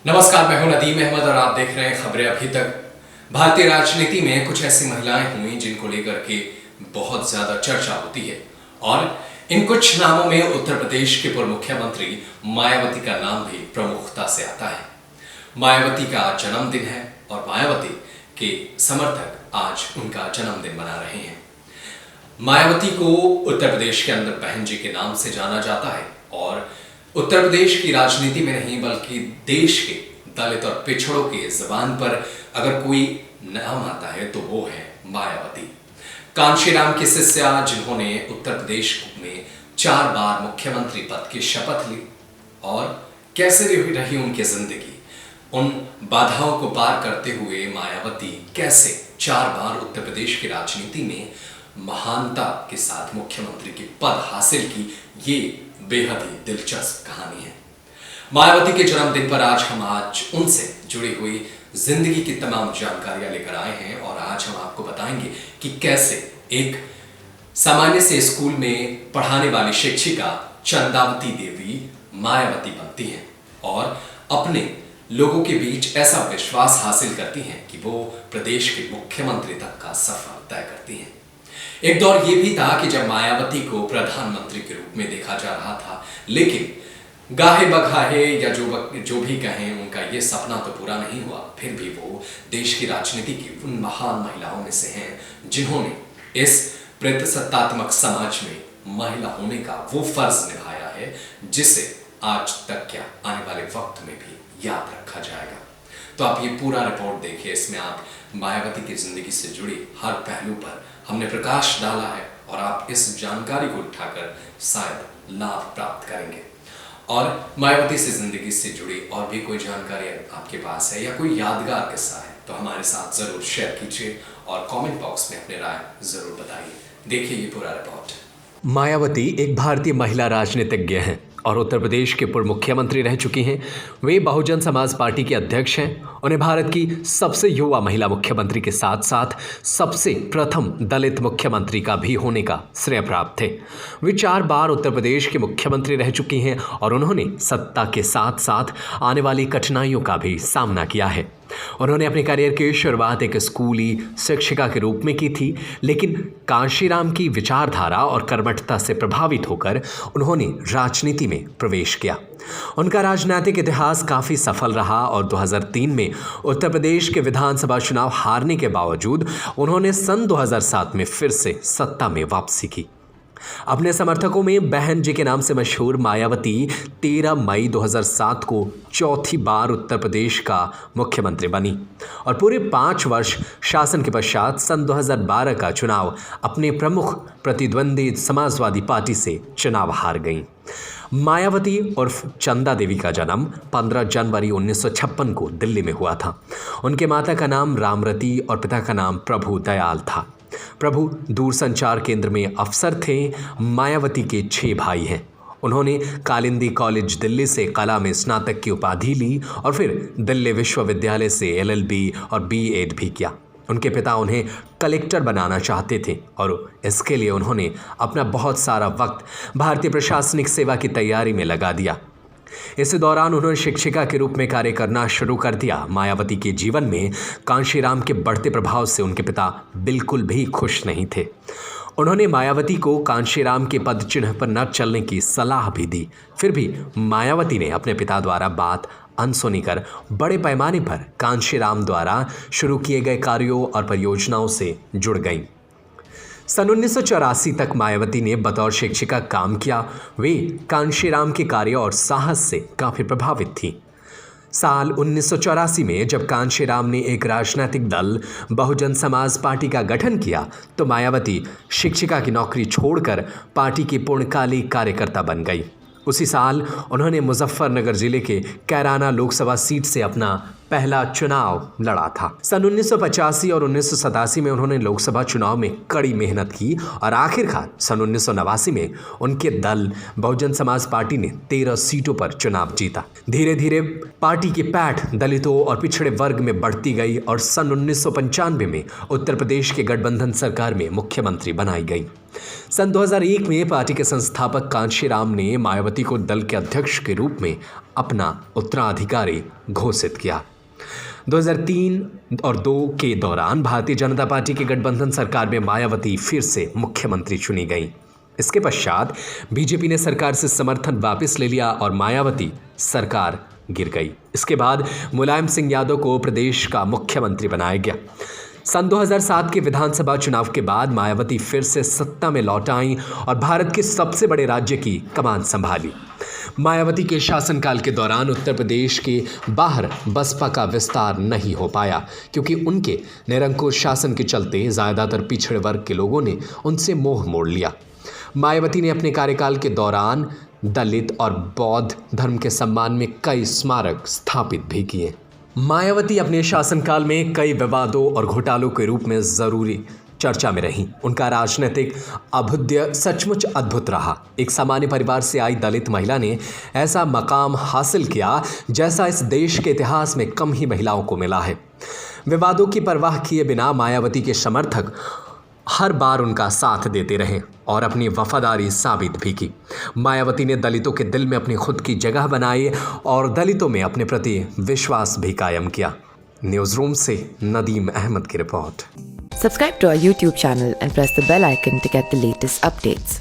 नमस्कार, मैं हूं नदीम अहमद और आप देख रहे हैं खबरें। अभी तक भारतीय राजनीति में कुछ ऐसी महिलाएं हुई जिनको लेकर के बहुत ज्यादा चर्चा होती है और इन कुछ नामों में उत्तर प्रदेश के पूर्व मुख्यमंत्री मायावती का नाम भी प्रमुखता से आता है। मायावती का जन्मदिन है और मायावती के समर्थक आज उनका जन्मदिन मना रहे हैं। मायावती को उत्तर प्रदेश के अंदर बहन जी के नाम से जाना जाता है और उत्तर प्रदेश की राजनीति में नहीं बल्कि देश के दलित और पिछड़ों के जबान पर अगर कोई नाम आता है तो वो है मायावती। कांशीराम की शिष्या जिन्होंने उत्तर प्रदेश में 4 बार मुख्यमंत्री पद की शपथ ली और कैसे रही उनकी जिंदगी, उन बाधाओं को पार करते हुए मायावती कैसे 4 बार उत्तर प्रदेश की राजनीति में महानता के साथ मुख्यमंत्री की पद हासिल की, ये बेहद ही दिलचस्प कहानी है। मायावती के जन्मदिन पर आज हम उनसे जुड़ी हुई जिंदगी की तमाम जानकारियां लेकर आए हैं और आज हम आपको बताएंगे कि कैसे एक सामान्य से स्कूल में पढ़ाने वाली शिक्षिका चंदावती देवी मायावती बनती हैं और अपने लोगों के बीच ऐसा विश्वास हासिल करती हैं कि वो प्रदेश के मुख्यमंत्री तक का सफर तय करती हैं। एक दौर ये भी था कि जब मायावती को प्रधानमंत्री के रूप में देखा जा रहा था, लेकिन गाहे बगाहे या जो भी कहें, उनका ये सपना तो पूरा नहीं हुआ। फिर भी वो देश की राजनीति की उन महान महिलाओं में से हैं जिन्होंने इस प्रतिसत्तात्मक समाज में महिला होने का वो फर्ज निभाया है जिसे आज तक क्या आने वाले वक्त में भी याद रखा जाएगा। तो आप ये पूरा रिपोर्ट देखिए, इसमें आप मायावती की जिंदगी से जुड़ी हर पहलू पर हमने प्रकाश डाला है और आप इस जानकारी को उठाकर शायद लाभ प्राप्त करेंगे। और मायावती से जिंदगी से जुड़ी और भी कोई जानकारी आपके पास है या कोई यादगार किस्सा है तो हमारे साथ जरूर शेयर कीजिए और कमेंट बॉक्स में अपने राय जरूर बताइए। देखिए ये पूरा रिपोर्ट। मायावती एक भारतीय महिला राजनीतिज्ञ हैं और उत्तर प्रदेश के पूर्व मुख्यमंत्री रह चुकी हैं। वे बहुजन समाज पार्टी के अध्यक्ष हैं। उन्हें भारत की सबसे युवा महिला मुख्यमंत्री के साथ साथ सबसे प्रथम दलित मुख्यमंत्री का भी होने का श्रेय प्राप्त थे। वे 4 बार उत्तर प्रदेश के मुख्यमंत्री रह चुकी हैं और उन्होंने सत्ता के साथ साथ आने वाली कठिनाइयों का भी सामना किया है। उन्होंने अपने करियर की शुरुआत एक स्कूली शिक्षिका के रूप में की थी, लेकिन कांशीराम की विचारधारा और कर्मठता से प्रभावित होकर उन्होंने राजनीति में प्रवेश किया। उनका राजनीतिक इतिहास काफ़ी सफल रहा और 2003 में उत्तर प्रदेश के विधानसभा चुनाव हारने के बावजूद उन्होंने सन 2007 में फिर से सत्ता में वापसी की। अपने समर्थकों में बहन जी के नाम से मशहूर मायावती 13 मई 2007 को 4थी बार उत्तर प्रदेश का मुख्यमंत्री बनी और पूरे 5 वर्ष शासन के पश्चात सन 2012 का चुनाव अपने प्रमुख प्रतिद्वंदी समाजवादी पार्टी से चुनाव हार गईं। मायावती उर्फ चंदा देवी का जन्म 15 जनवरी 1956 को दिल्ली में हुआ था। उनके माता का नाम रामरती और पिता का नाम प्रभु दयाल था। प्रभु दूरसंचार केंद्र में अफसर थे। मायावती के 6 भाई हैं। उन्होंने कालिंदी कॉलेज दिल्ली से कला में स्नातक की उपाधि ली और फिर दिल्ली विश्वविद्यालय से LLB और B.Ed भी किया। उनके पिता उन्हें कलेक्टर बनाना चाहते थे और इसके लिए उन्होंने अपना बहुत सारा वक्त भारतीय प्रशासनिक सेवा की तैयारी में लगा दिया। इस दौरान उन्होंने शिक्षिका के रूप में कार्य करना शुरू कर दिया। मायावती के जीवन में कांशीराम के बढ़ते प्रभाव से उनके पिता बिल्कुल भी खुश नहीं थे। उन्होंने मायावती को कांशीराम के पद चिन्ह पर न चलने की सलाह भी दी। फिर भी मायावती ने अपने पिता द्वारा बात अनसुनी कर बड़े पैमाने पर कांशीराम द्वारा शुरू किए गए कार्यों और परियोजनाओं से जुड़ गईं। सन 1984 तक मायावती ने बतौर शिक्षिका काम किया। वे कांशीराम के कार्य और साहस से काफ़ी प्रभावित थीं। साल 1984 में जब कांशीराम ने एक राजनीतिक दल बहुजन समाज पार्टी का गठन किया तो मायावती शिक्षिका की नौकरी छोड़कर पार्टी की पूर्णकालिक कार्यकर्ता बन गई। उसी साल उन्होंने मुजफ्फरनगर जिले के कैराना लोकसभा सीट से अपना पहला चुनाव लड़ा था। सन 1985 और 1987 में उन्होंने लोकसभा चुनाव में कड़ी मेहनत की और आखिरकार सन 1989 में उनके दल बहुजन समाज पार्टी ने 13 सीटों पर चुनाव जीता। धीरे धीरे पार्टी की पैठ दलितों और पिछड़े वर्ग में बढ़ती गई और सन 1995 में उत्तर प्रदेश के गठबंधन सरकार में मुख्यमंत्री बनाई गई। सन 2001 में पार्टी के संस्थापक कांशीराम ने मायावती को दल के अध्यक्ष के रूप में अपना उत्तराधिकारी घोषित किया। 2003 और 2 के दौरान भारतीय जनता पार्टी की गठबंधन सरकार में मायावती फिर से मुख्यमंत्री चुनी गई। इसके पश्चात बीजेपी ने सरकार से समर्थन वापस ले लिया और मायावती सरकार गिर गई। इसके बाद मुलायम सिंह यादव को प्रदेश का मुख्यमंत्री बनाया गया। सन 2007 के विधानसभा चुनाव के बाद मायावती फिर से सत्ता में लौट आईं और भारत के सबसे बड़े राज्य की कमान संभाली। मायावती के शासनकाल के दौरान उत्तर प्रदेश के बाहर बसपा का विस्तार नहीं हो पाया, क्योंकि उनके निरंकुश शासन के चलते ज़्यादातर पिछड़े वर्ग के लोगों ने उनसे मोह मोड़ लिया। मायावती ने अपने कार्यकाल के दौरान दलित और बौद्ध धर्म के सम्मान में कई स्मारक स्थापित भी किए। मायावती अपने शासनकाल में कई विवादों और घोटालों के रूप में जरूरी चर्चा में रहीं। उनका राजनीतिक अभ्युदय सचमुच अद्भुत रहा। एक सामान्य परिवार से आई दलित महिला ने ऐसा मकाम हासिल किया जैसा इस देश के इतिहास में कम ही महिलाओं को मिला है। विवादों की परवाह किए बिना मायावती के समर्थक हर बार उनका साथ देते रहे और अपनी वफादारी साबित भी की। मायावती ने दलितों के दिल में अपनी खुद की जगह बनाई और दलितों में अपने प्रति विश्वास भी कायम किया। न्यूज़ रूम से नदीम अहमद की report. Subscribe to our YouTube channel and press the bell icon to get the latest updates.